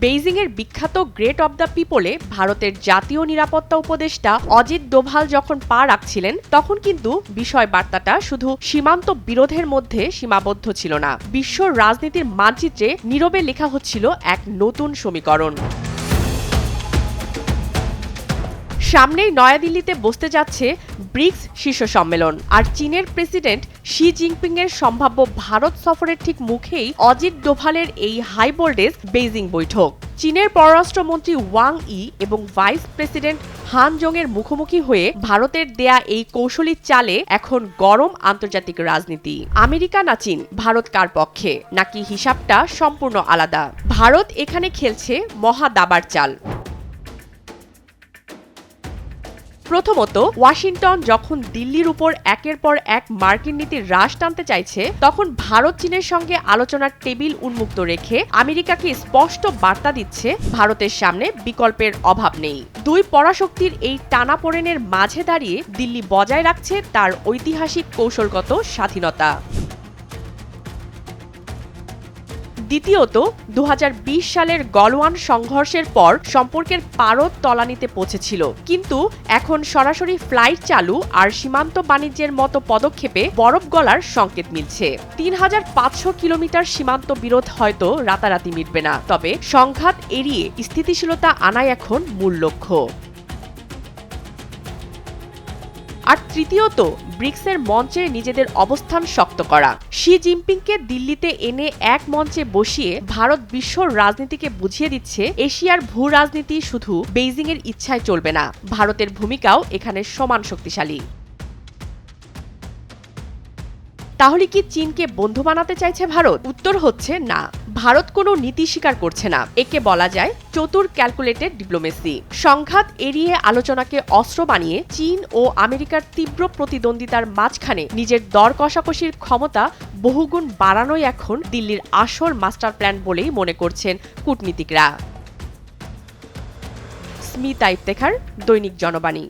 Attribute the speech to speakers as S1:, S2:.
S1: বেইজিংয়ের বিখ্যাত great of the পিপলে ভারতের জাতীয় নিরাপত্তা উপদেষ্টা অজিত ডোভাল যখন পা রাখছিলেন, তখন কিন্তু বিষয় বার্তাটা শুধু সীমান্ত বিরোধের মধ্যে সীমাবদ্ধ ছিল না। বিশ্ব রাজনীতির মানচিত্রে নীরবে লেখা হচ্ছিল এক নতুন সমীকরণ। সামনেই নয়াদিল্লিতে বসতে যাচ্ছে ব্রিক্স শীর্ষ সম্মেলন, আর চীনের প্রেসিডেন্ট শি জিনপিং এর সম্ভাব্য ভারত সফরের ঠিক মুখেই অজিত ডোভালের এই হাই ভোল্টেজ বেইজিং বৈঠক। চীনের পররাষ্ট্রমন্ত্রী ওয়াং ই এবং ভাইস প্রেসিডেন্ট হান জং এর মুখোমুখি হয়ে ভারতের দেয়া এই কৌশলী চালে এখন গরম আন্তর্জাতিক রাজনীতি। আমেরিকা না চীন, ভারত কার পক্ষে, নাকি হিসাবটা সম্পূর্ণ আলাদা? ভারত এখানে খেলছে মহা দাবার চাল। প্রথমত, ওয়াশিংটন যখন দিল্লির উপর একের পর এক মার্কিন নীতির হ্রাস টানতে চাইছে, তখন ভারত চীনের সঙ্গে আলোচনার টেবিল উন্মুক্ত রেখে আমেরিকাকে স্পষ্ট বার্তা দিচ্ছে ভারতের সামনে বিকল্পের অভাব নেই। দুই পরাশক্তির এই টানাপোড়েনের মাঝে দাঁড়িয়ে দিল্লি বজায় রাখছে তার ঐতিহাসিক কৌশলগত স্বাধীনতা। দ্বিতীয়ত, ২০২০ সালের গলওয়ান সংঘর্ষের পর সম্পর্কের পারদ তলানিতে পৌঁছেছিল, কিন্তু এখন সরাসরি ফ্লাইট চালু আর সীমান্ত বাণিজ্যের মতো পদক্ষেপে বরফ গলার সংকেত মিলছে। ৩৫০০ কিলোমিটার সীমান্ত বিরোধ হয়তো রাতারাতি মিটবে না, তবে সংঘাত এড়িয়ে স্থিতিশীলতা আনাই এখন মূল লক্ষ্য। আর তৃতীয়ত, ব্রিক্সের মঞ্চে নিজেদের অবস্থান শক্ত করা। শি জিনপিংকে দিল্লিতে এনে এক মঞ্চে বসিয়ে ভারত বিশ্ব রাজনীতিকে বুঝিয়ে দিচ্ছে এশিয়ার ভূ রাজনীতি শুধু বেইজিংয়ের ইচ্ছায় চলবে না, ভারতের ভূমিকাও এখানে সমান শক্তিশালী। তাহলে কি চীনকে বন্ধু বানাতে চাইছে ভারত? উত্তর হচ্ছে না। ভারত কোনো নীতি স্বীকার করছে না, একে বলা যায় চতুর ক্যালকুলেটেড ডিপ্লোমেসি। সংঘাত এড়িয়ে আলোচনাকে অস্ত্র বানিয়ে চীন ও আমেরিকার তীব্র প্রতিদ্বন্দ্বিতার মাঝখানে নিজের দর কষাকষির ক্ষমতা বহুগুণ বাড়ানোই এখন দিল্লির আসল মাস্টার প্ল্যান বলেই মনে করছেন কূটনীতিকরা। স্মিতা ইফতেখার, দৈনিক জনবাণী।